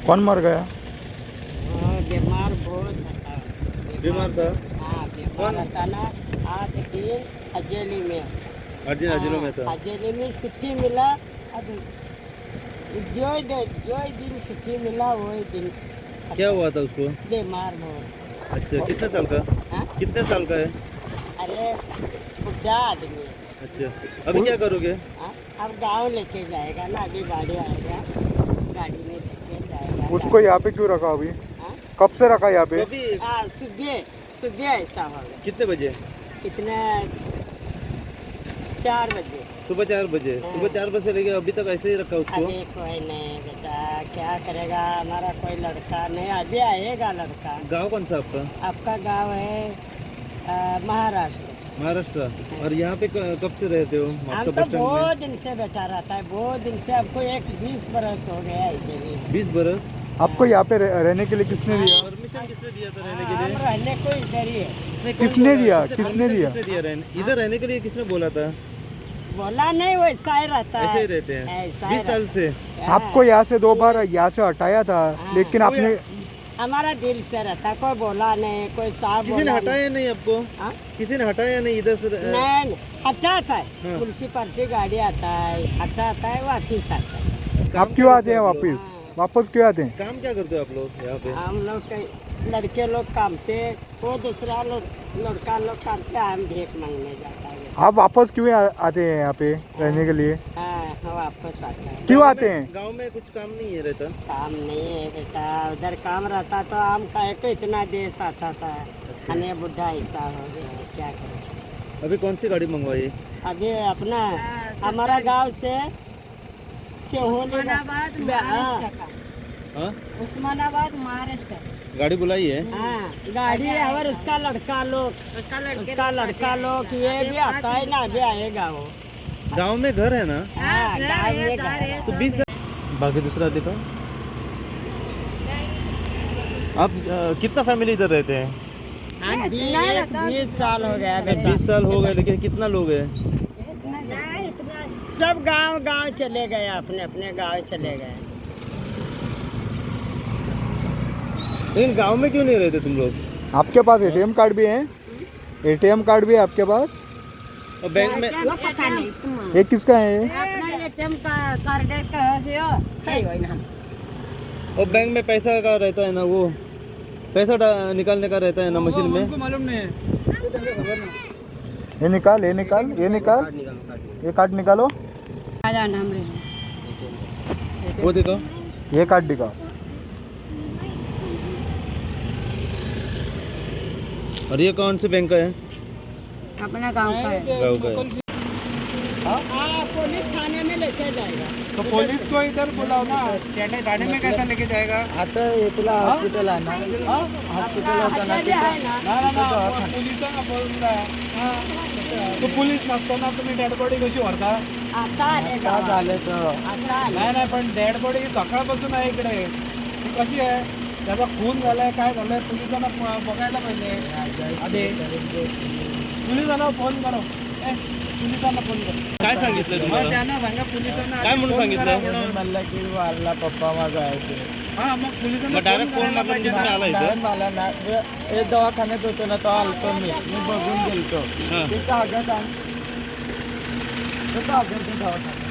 कौन मर गया? बीमार बहुत था। बीमार था? हाँ बीमार था ना। आज दिन अजेली में अजेलो में था। अजेली में छुट्टी मिला। अब जो दिन छुट्टी मिला वही दिन क्या हुआ था उसको? बीमार बहुत। अच्छा, कितने साल का? हाँ? कितने साल का है? अरे बुढ़ा आदमी। अच्छा, अभी क्या करोगे? हाँ? अब गांव लेके जाएगा ना, अभी गाड़ी आएगा, गाड़ी में लेके जाएगा। उसको यहाँ पे क्यों रखा अभी? हाँ? कब से रखा यहाँ पे? अभी सुबह ऐसा होगा। कितने बजे? कितने 4 बजे। सुबह 4 बजे। हाँ। सुबह 4 बजे से लेके अभी तक ऐसे ही रखा उसको? अभी कोई नहीं बेटा, क्या करेगा, हमारा कोई लड़का नहीं, अभी आएगा लड़का। गांव कौन सा आपका? आपका गांव है महाराष्ट्र। महाराष्ट्र। और यहाँ पे कब से रहते हो? हम आपका तो बस स्टैंड में बहुत दिन से बैठा रहता है, बहुत दिन से। हमको 20 बरस हो गया ऐसे भी। 20 बरस। आपको यहाँ पे रहने के लिए किसने दिया? परमिशन किसने दिया था रहने के हम लिए? रहने को इधर ही है। नहीं, कौन किसने बोला? दिया? किसने किसने दिया? रहने इधर रहने के लिए किसने बोला था? बोला नहीं, वैसा ही रहता है। ऐसे ही रहते हैं ऐसा 20 साल से। रहता है। आपको यहाँ से 2 बार यहाँ से हटाया था, हाँ। लेकिन कोई- आपने हमारा दिल से रहता, कोई बोला नहीं, कोई साहब किसी ने बोला हटाया नहीं आपको? हाँ? किसी ने हटाया नहीं इधर से? नहीं हटाता है। हाँ। म्यूनसिपालिटी गाड़ी आता है, हटाता है, वापिस आता है। काम आप क्यों क्या आते हैं करते हो आप वापस? लोग? वापस क्यों आते हैं? काम क्या करते हो आप लोग यहाँ पे? हम लोग लड़के लोग काम पे, वो दूसरा लोग लड़का लोग काम पे, हम भीख मांगने जाता है। आप वापस क्यों आते हैं यहाँ पे रहने के लिए? हाँ वापस आता है। क्यों गाँव आते में- हैं? गाँव में कुछ काम नहीं है रहता? काम नहीं है बेटा, उधर काम रहता तो हम काहे को इतना देश आता था। अने बुढ़ा ऐसा हो गया है, क्या करें। अभी कौन सी गाड़ी मंगवाई? अभी अपना हमारा गांव से उस्मानाबाद महाराष्ट्र का। हाँ, उस्मानाबाद महाराष्ट्र। गाड़ी बुलाई है? हाँ गाड़ी और उसका लड़का लोग, उसका लड़का लोग, ये भी आता है ना, अभी आएगा वो। गांव में घर है ना? हाँ गाँव में घर है। तो 20 बाकी दूसरा दिखाओ। आप कितना फैमिली इधर रहते हैं? हाँ 20 साल हो गया बेटा। 20 साल हो गए, लेकिन कितना लोग हैं? सब गांव चले गए, अपने अपने गांव चले गए। लेकिन गांव में क्यों नहीं रहते तुम लोग? आपके पास एटीएम कार्ड भी है? एटीएम कार्ड भी है आपके पास? और बैंक में वो पता नहीं। ये किसका है? अपना एटीएम का कार्ड कहाँ से हो? सही हो ना। और बैंक में पैसा का रहता है ना, वो पैसा निकालने का रहता है ना मशीन में। मालूम नहीं। ये निकाल, ये निकाल, ये निकाल, ये कार्ड निकालो, आजा नाम रे। वो देखो। ये कार्ड दिखाओ। और ये कौन से बैंक का है? अपना गांव का है। गाँव का है। हाँ पुलिस थाने में लेके जाएगा। तो पुलिस को इधर बुलाओ ना, गाड़ी में कैसा लेके जाएगा? आता है तुला हॉस्पिटल आहे ना, हॉस्पिटल होता ना अजय आहे ना? ना पोलिसांना बोलून तो पुलिस नसताना तुम्ही डेड बॉडी कशी भरता? आता आलेगा। काय झालं तर आता आले. नाही नाही, पण डेड बॉडी सकाळपासून आहे इकडे, ती कशी आहे? त्याचा खून झालाय, काय झालंय, पोलिसांना बघायला पाहिजे आधी. पोलिसांना फोन करो. पोलिसांना फोन करो. काय सांगितलं तुम्हाला? त्यांना सांगा पोलिसांना काय म्हणून सांगितलं? म्हणलं की वारला पप्पा माझा आहे ते. हा मग पोलिसांना मग डायरेक्ट फोन करायला पाहिजे तुम्ही ना. आला इथे? नाही मला ना, हे दवाखान्यात होतो ना, तो आलतो मी बघून गेलतो. हा. ते कागद आण, तो कागद ते दवाखान्यात.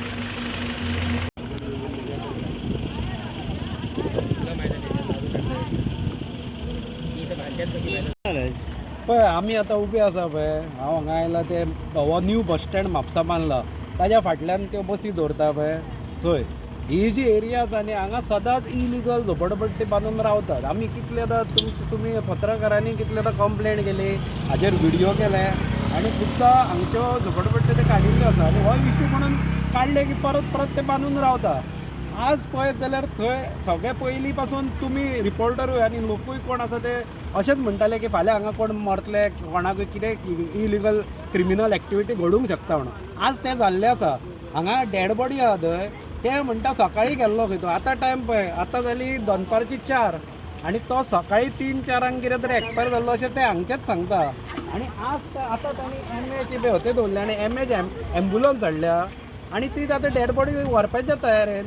पळय आमी आतां उबे आसा पळय, हांव हांगा आयला ते हो न्यू बस स्टँड म्हापसा बांदला, ताज्या फाटल्यान त्यो बसी दवरता पळय थंय. ही जी एरिया आसा न्ही, हांगा सदांच इलिगल झोपडपट्टी बांदून रावतात. आमी कितलेदां तुमी पत्रकारांनी कितलेदां कंप्लेंट केली, हाजेर व्हिडिओ केले, आनी खुद्दां हांगच्यो झोपडपट्टी ते काडिल्ल्यो आसा, आनी हो इश्यू म्हणून काडले की परत परत ते बांदून रावता. आज पळयत जाल्यार थंय सगळे पयलीं पासून तुमी रिपोर्टरूय आनी लोकूय कोण आसा ते अशेंच म्हणटाले की फाल्यां हांगा कोण मरतले, कोणाकूय कितें इलिगल क्रिमिनल एक्टिविटी घडूंक शकता म्हणून. आज तें जाल्लें आसा. हांगा डेड बॉडी आहा थंय, ते म्हणटा सकाळीं गेल्लो खंय तो. आतां टायम पळय, आतां जाली दनपारची 4 आनी तो सकाळीं 3-4 कितें तरी एक्सपायर जाल्लो अशें ते हांगचेच सांगता. आनी आज आतां तांणी MAचे बेहोते दवरले आनी MAचे एम्बुलन्स हाडल्या आनी ती आतां डेड बॉडी व्हरपाच्या तयारेन.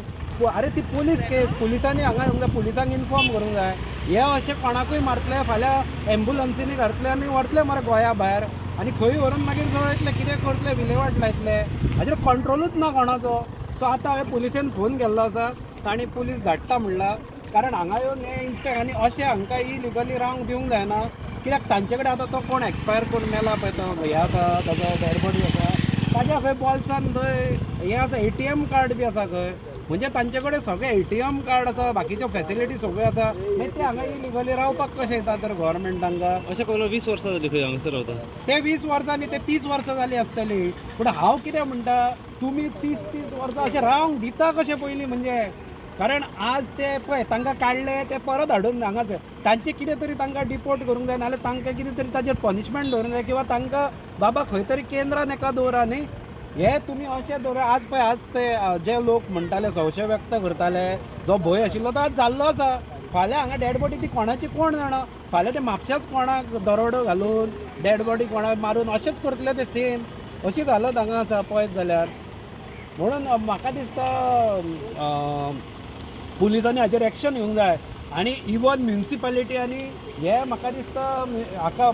अरे ती पोलीस केस पुलिसांनी हांगा येवंक जाय पुलिसांक इन्फॉर्म करूंक जाय हे अशें कोणाकूय मारतले फाल्यां एम्ब्युलन्सीनी घातले आनी व्हरतले मरे गोंया भायर आनी खंय व्हरून मागीर जळयतले कितें करतले विलेवाट लायतले हाजेर कंट्रोलूच ना कोणाचो सो आतां हांवें पुलिसेन फोन केल्लो आसा तांणी पुलीस धाडटा म्हणला कारण हांगा येवन हे इन्स्पेक्ट आनी अशें हांकां इलिगली रावंक दिवंक जायना कित्याक तांचे कडेन आतां तो कोण एक्सपायर करून मेला पळय तो हे आसा ताजो डेड बॉडी आसा ताज्या खंय बॉल्सान थंय हे आसा ATM कार्ड बी आसा खंय म्हणजे तांचे कडेन सगळे ATM कार्ड आसा बाकीच्यो फॅसिलिटी सगळ्यो आसा मागीर ते हांगा इलिगली रावपाक कशें येता तर गव्हर्मेंट तांकां अशें करून 20 वर्सां जालीं खंय हांगासर रावता ते 20 वर्सांनी ते 30 वर्सां जालीं आसतली पूण हांव कितें म्हणटा तुमी 30 वर्सां अशें रावंक दिता कशें पयलीं म्हणजे कारण आज ते पळय तांकां काडले ते परत हाडून हांगाच तांचे कितें तरी तांकां डिपोर्ट करूंक जाय नाल्यार तांकां कितें तरी ताजेर पनिशमेंट दवरूंक जाय किंवा तांकां बाबा खंय तरी केंद्रान एका दवरा न्ही हे तुमी अशें दवरा आज पळय आज ते जे लोक म्हणटाले संशय व्यक्त करताले जो भंय आशिल्लो तो आज जाल्लो आसा फाल्यां हांगा डेड बॉडी ती कोणाची कोण जाणा फाल्यां ते म्हापशाच कोणाक दरोडो घालून डेड बॉडी कोणाक मारून अशेंच करतले ते सेम अशीच हालत हांगा आसा पळयत जाल्यार म्हणून म्हाका दिसता पुलिसांनी हाजेर एक्शन घेवंक जाय आनी इवन म्युनिसिपालिटी आनी हे म्हाका दिसता हाका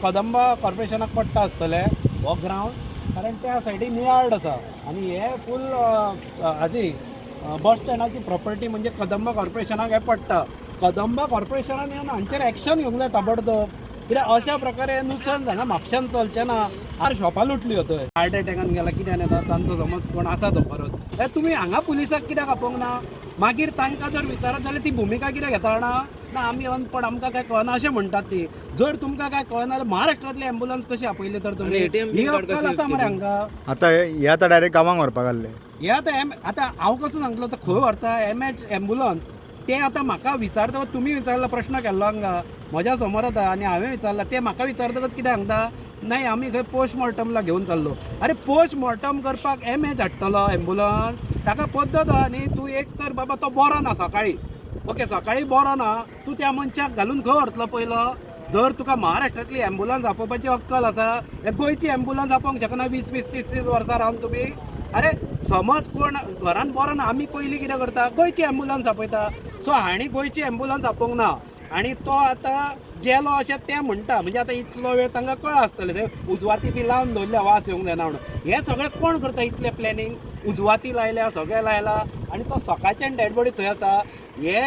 कदंबा कॉर्पोरेशनाक पडटा आसतले हो ग्रावंड कारण त्या सायडीक नियार्ड आसा आनी हे फूल हाजी बस स्टँडाची प्रॉपर्टी म्हणजे कदंबा कॉर्पोरेशनाक हे पडटा कदंबा कॉर्पोरेशनान येवन हांचेर एक्शन घेवंक जाय ताबडतोब कित्याक अशा प्रकारे नुकसान हांगा म्हापशान चलचें ना आर शॉपां लुटली थंय हार्ट एटॅकान गेला कित्यान येता तांचो समज कोण आसा तो परत हे तुमी हांगा पुलिसाक कित्याक आपोवंक ना मागीर तांकां जर विचारत जाल्यार ती भुमिका कित्याक घेता जाणा ना आमी अनपड आमकां काय कळना अशें म्हणटात ती जर तुमकां काय कळना जाल्यार महाराष्ट्रांतली एम्ब्युलन्स कशी आपयली तर तुमी ही अक्कल आसा मरे हांकां आता हे आता डायरेक्ट गांवांक व्हरपाक घाल्ले हे आतां हांव कसो सांगतलो तो खंय व्हरता MH एम्ब्युलन्स ते आतां म्हाका विचारता तुमी विचारला प्रश्न केल्लो हांगा म्हज्या समोर आतां आनी हांवें विचारला ते म्हाका विचारतकच कितें सांगता नाही आमी खंय पोस्टमॉर्टमला घेवन चाललो अरे पोस्टमॉर्टम करपाक MH हाडटलो एम्ब्युलन्स ताका पद्दत आहा न्ही तूं एक तर बाबा तो बरो ना सकाळी ओके सकाळी बरो ना तूं त्या मनशाक घालून खंय व्हरतलो पयलो जर तुका महाराष्ट्रांतली एम्ब्युलन्स आपोवपाची अक्कल आसा जाल्यार गोंयची एम्ब्युलन्स आपोवंक शकना 20-30 वर्सां रावन तुमी अरे समज कोण घरान बरो ना आमी पयलीं कितें करता गोंयची एम्ब्युलन्स आपयता सो हांणी गोंयची एम्ब्युलन्स आपोवंक ना आनी तो आतां गेलो अशें तें म्हणटा म्हणजे आतां इतलो वेळ तांकां कळ्ळां आसतलें ते उजवाती बी लावन दवरल्या वास येवंक जायना म्हणून हे सगळें कोण करता इतलें प्लॅनिंग उजवाती लायल्या सगळें लायला आनी तो सकाळच्यान डेड बॉडी थंय आसा हे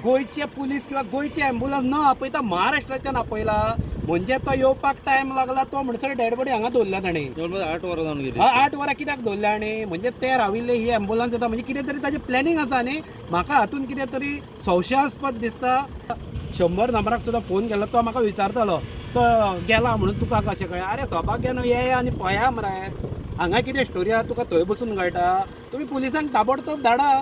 गोंयचे पुलीस किंवा गोंयचे एम्ब्युलन्स न आपयता महाराष्ट्राच्यान आपयला म्हणजे तो येवपाक टायम लागला तो म्हणसर डेड बॉडी हांगा दवरल्या ताणी 8 वरां जावन गेली 8 वरां कित्याक दवरल्या आनी म्हणजे ते राविल्ले ही एम्ब्युलन्स येता म्हणजे कितें तरी ताजें प्लॅनिंग आसा न्ही म्हाका हातून कितें तरी संशयास्पद दिसता 100 नंबराक सुद्दां फोन केलो तो म्हाका विचारतालो तो गेला म्हणून तुका कशें कळ्ळें अरे सौभाग्यान ये आनी पळया मरे हांगा कितें स्टोरी आहा तुका थंय बसून कळटा तुमी पुलिसांक ताबडतोब धाडा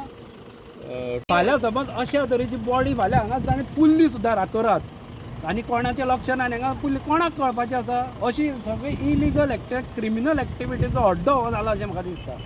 फाल्यां समज अशा तरेची बॉडी फाल्यां हांगा ताणें पुल्ली सुद्दां रातोरात आनी कोणाचें लक्ष ना हांगा पुल्ली कोणाक कळपाचें आसा अशी सगळी इलिगल क्रिमिनल एक्टिविटीचो अड्डो हो जाला अशें म्हाका दिसता